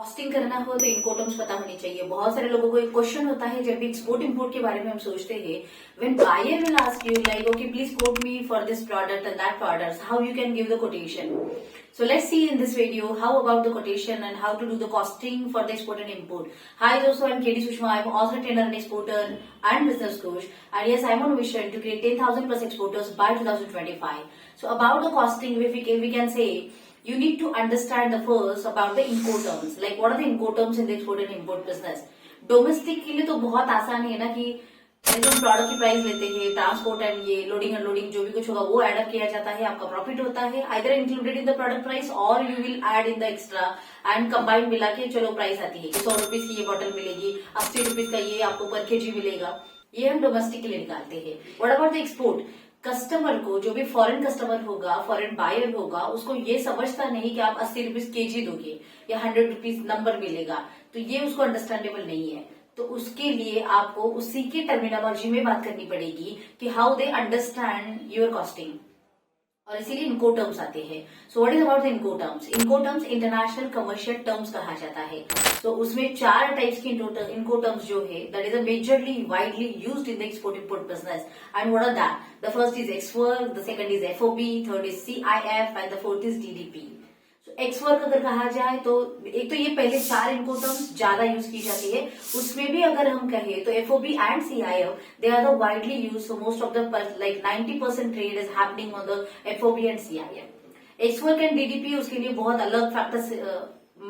Costing करना हो तो इनकोटर्म्स पता होनी चाहिए। बहुत सारे लोगों को एक क्वेश्चन होता है जब भी एक्सपोर्ट इंपोर्ट के बारे में हम सोचते हैं, when buyer will ask you like okay please quote me for this product and that product, how you can give the quotation. So let's see in this video how about the quotation and how to do the costing for the export and import. Hi also, I'm KD Sushma. I'm also a trainer and exporter and business coach. And yes, I'm on a mission to create 10,000 plus exporters by 2025. So about the costing, we can say you need to understand the first about the Incoterms. Like what are the Incoterms in the export and import business? Domestic के लिए तो बहुत आसान है ना कि जो product की प्राइस लेते हैं, ट्रांसपोर्ट एंड ये लोडिंग अनलोडिंग जो भी कुछ होगा वो एड अप किया जाता है, आपका प्रॉफिट होता है either included in the product price और you will add in the extra and combined मिला के चलो प्राइस आती है कि 100 रुपीज की ये बॉटल मिलेगी, 80 रुपीज का ये आपको पर केजी मिलेगा. ये हम डोमेस्टिक के लिए निकालते हैं. What about the export? Customer को, जो भी फॉरेन कस्टमर होगा, फॉरेन बायर होगा, उसको ये समझता नहीं कि आप 80 रुपीज केजी दोगे या 100 रुपीज नंबर मिलेगा, तो ये उसको अंडरस्टैंडेबल नहीं है. तो उसके लिए आपको उसी की टर्मिनोलॉजी में बात करनी पड़ेगी कि how they understand your costing, और इसीलिए इनको टर्म्स आते हैं. So what is about the इनको टर्म्स? इनको टर्म्स इंटरनेशनल कमर्शियल टर्म्स कहा जाता है. तो उसमें 4 टाइप्स की इनको टर्म्स जो है that is majorly widely used in the export import business. And what are that? The first is ex work, the second is FOB, third is CIF and the fourth is DDP. Ex work अगर कहा जाए तो एक तो ये पहले 4 इनको terms ज्यादा यूज की जाती है. उसमें भी अगर हम कहें तो FOB and CIF they are the widely use. So most of the like 90% trade is happening on the FOB and CIF. Ex work and DDP उसके लिए बहुत अलग फैक्टर्स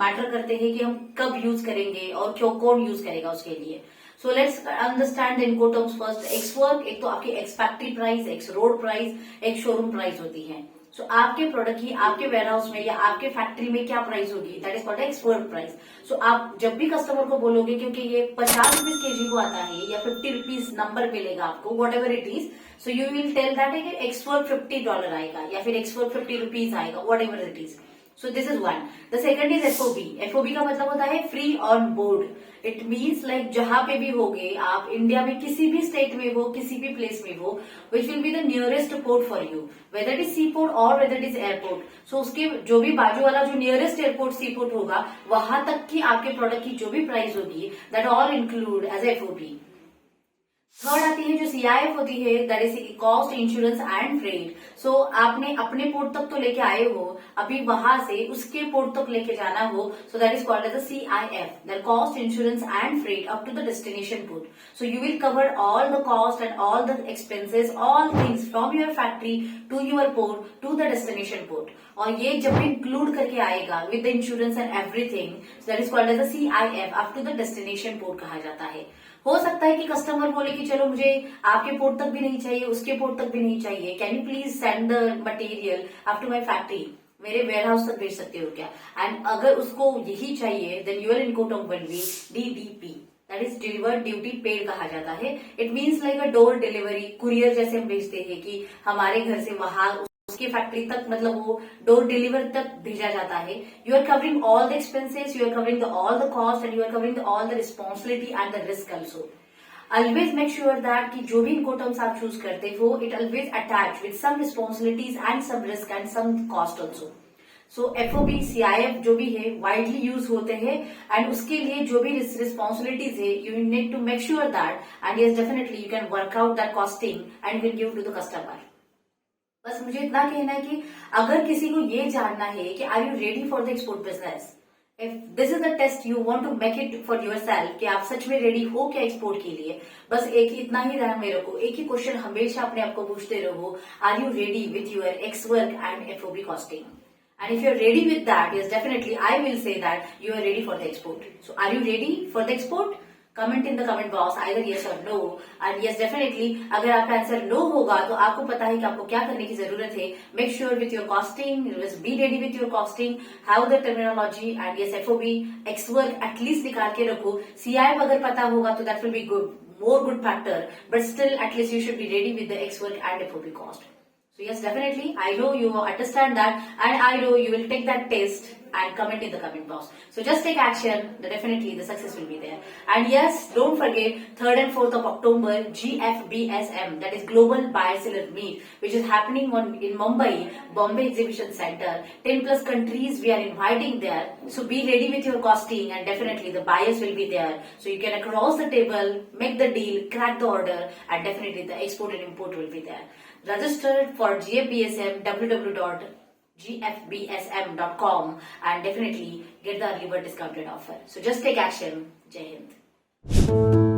मैटर करते हैं कि हम कब यूज करेंगे और क्यों, कौन यूज करेगा उसके लिए. सो लेट्स अंडरस्टैंड द इनको टर्म्स फर्स्ट. एक्स वर्क एक तो आपकी ex factory price, x road price, ex showroom price होती है. सो आपके प्रोडक्ट की आपके वेयरहाउस में या आपके फैक्ट्री में क्या प्राइस होगी, that is called export price. So आप जब भी कस्टमर को बोलोगे, क्योंकि ये 50 रुपीज केजी को आता है या 50 रुपीज नंबर मिलेगा आपको, whatever it is, so you will tell that है कि एक्सपोर्ट $50 आएगा या फिर एक्सपोर्ट 50 रुपीज आएगा, whatever it is. So this is one. The second is FOB. FOB का मतलब होता है free on board. It means like जहां पे भी होगे आप, इंडिया में किसी भी स्टेट में हो, किसी भी प्लेस में हो, which will be the nearest port for you, whether it is sea port और whether it is airport. So उसके जो भी बाजू वाला जो नियरेस्ट एयरपोर्ट सी पोर्ट होगा, वहां तक की आपके प्रोडक्ट की जो भी प्राइस होगी, that all include as FOB. Third आती है जो सीआईएफ होती है, that is cost, insurance and freight. So आपने अपने पोर्ट तक तो लेके आए हो, अभी वहां से उसके पोर्ट तक लेके जाना हो, so that is called as the CIF, that cost, insurance and freight up to the destination port. So you will cover all the cost and all the expenses, all things from your factory to your port to the destination port. और ये जब भी include करके आएगा with the insurance and everything, that is called as the CIF up to the destination port कहा जाता है. हो सकता है कि कस्टमर बोले कि चलो मुझे आपके पोर्ट तक भी नहीं चाहिए, उसके पोर्ट तक भी नहीं चाहिए, can you please send the material up to my factory, मेरे वेयर हाउस तक भेज सकते हो क्या? एंड अगर उसको यही चाहिए, then your incoterm will be DDP, that is deliver duty paid कहा जाता है. It means like a door delivery, courier जैसे हम भेजते हैं कि हमारे घर से वहां उसकी फैक्ट्री तक, मतलब वो डोर डिलीवर तक भेजा जाता है. You are covering all the expenses, you are covering all the cost and you are covering all the responsibility and the risk also. Always make sure that कि जो भी इनकोटर्म्स आप चूज करते हो, it always attach with some responsibilities and some risk and some cost also. So FOB, CIF जो भी है widely use होते हैं, एंड उसके लिए जो भी रिस्पॉन्सिबिलिटीज है, you need to make sure that, and yes definitely you can work out that costing and will give to the customer. बस मुझे इतना कहना है कि अगर किसी को ये जानना है कि are you ready for the export business, if this is the test you want to make it for yourself कि आप सच में रेडी हो क्या एक्सपोर्ट के लिए, बस एक ही इतना ही ध्यान में रखो, एक ही क्वेश्चन हमेशा अपने आप को पूछते रहो, are you ready with your ex work and FOB costing. And if you're ready with that, yes, definitely I will say that you are ready for the export. So are you ready for the export? Comment in the comment box either yes or no. And yes, definitely अगर आपका answer no होगा तो आपको पता है कि आपको क्या करने की जरूरत है. Make sure with your costing, be ready with your costing, have the terminology, and yes, FOB, X work at least निकाल के रखो. CIF अगर पता होगा तो that will be good, more good factor. But still, at least you should be ready with the X work and FOB cost. So yes, definitely. I know you understand that, and I know you will take that test and comment in the comment box. So just take action. Definitely, the success will be there. And yes, don't forget 3rd and 4th of October, GFBSM, that is Global Bioseller Meet, which is happening in Mumbai, Bombay Exhibition Center. 10 plus countries we are inviting there. So be ready with your costing, and definitely the buyers will be there. So you can across the table, make the deal, crack the order, and definitely the export and import will be there. Register for GFBSM, www.gfbsm.com, and definitely get the early bird discounted offer. So just take action. Jai Hind.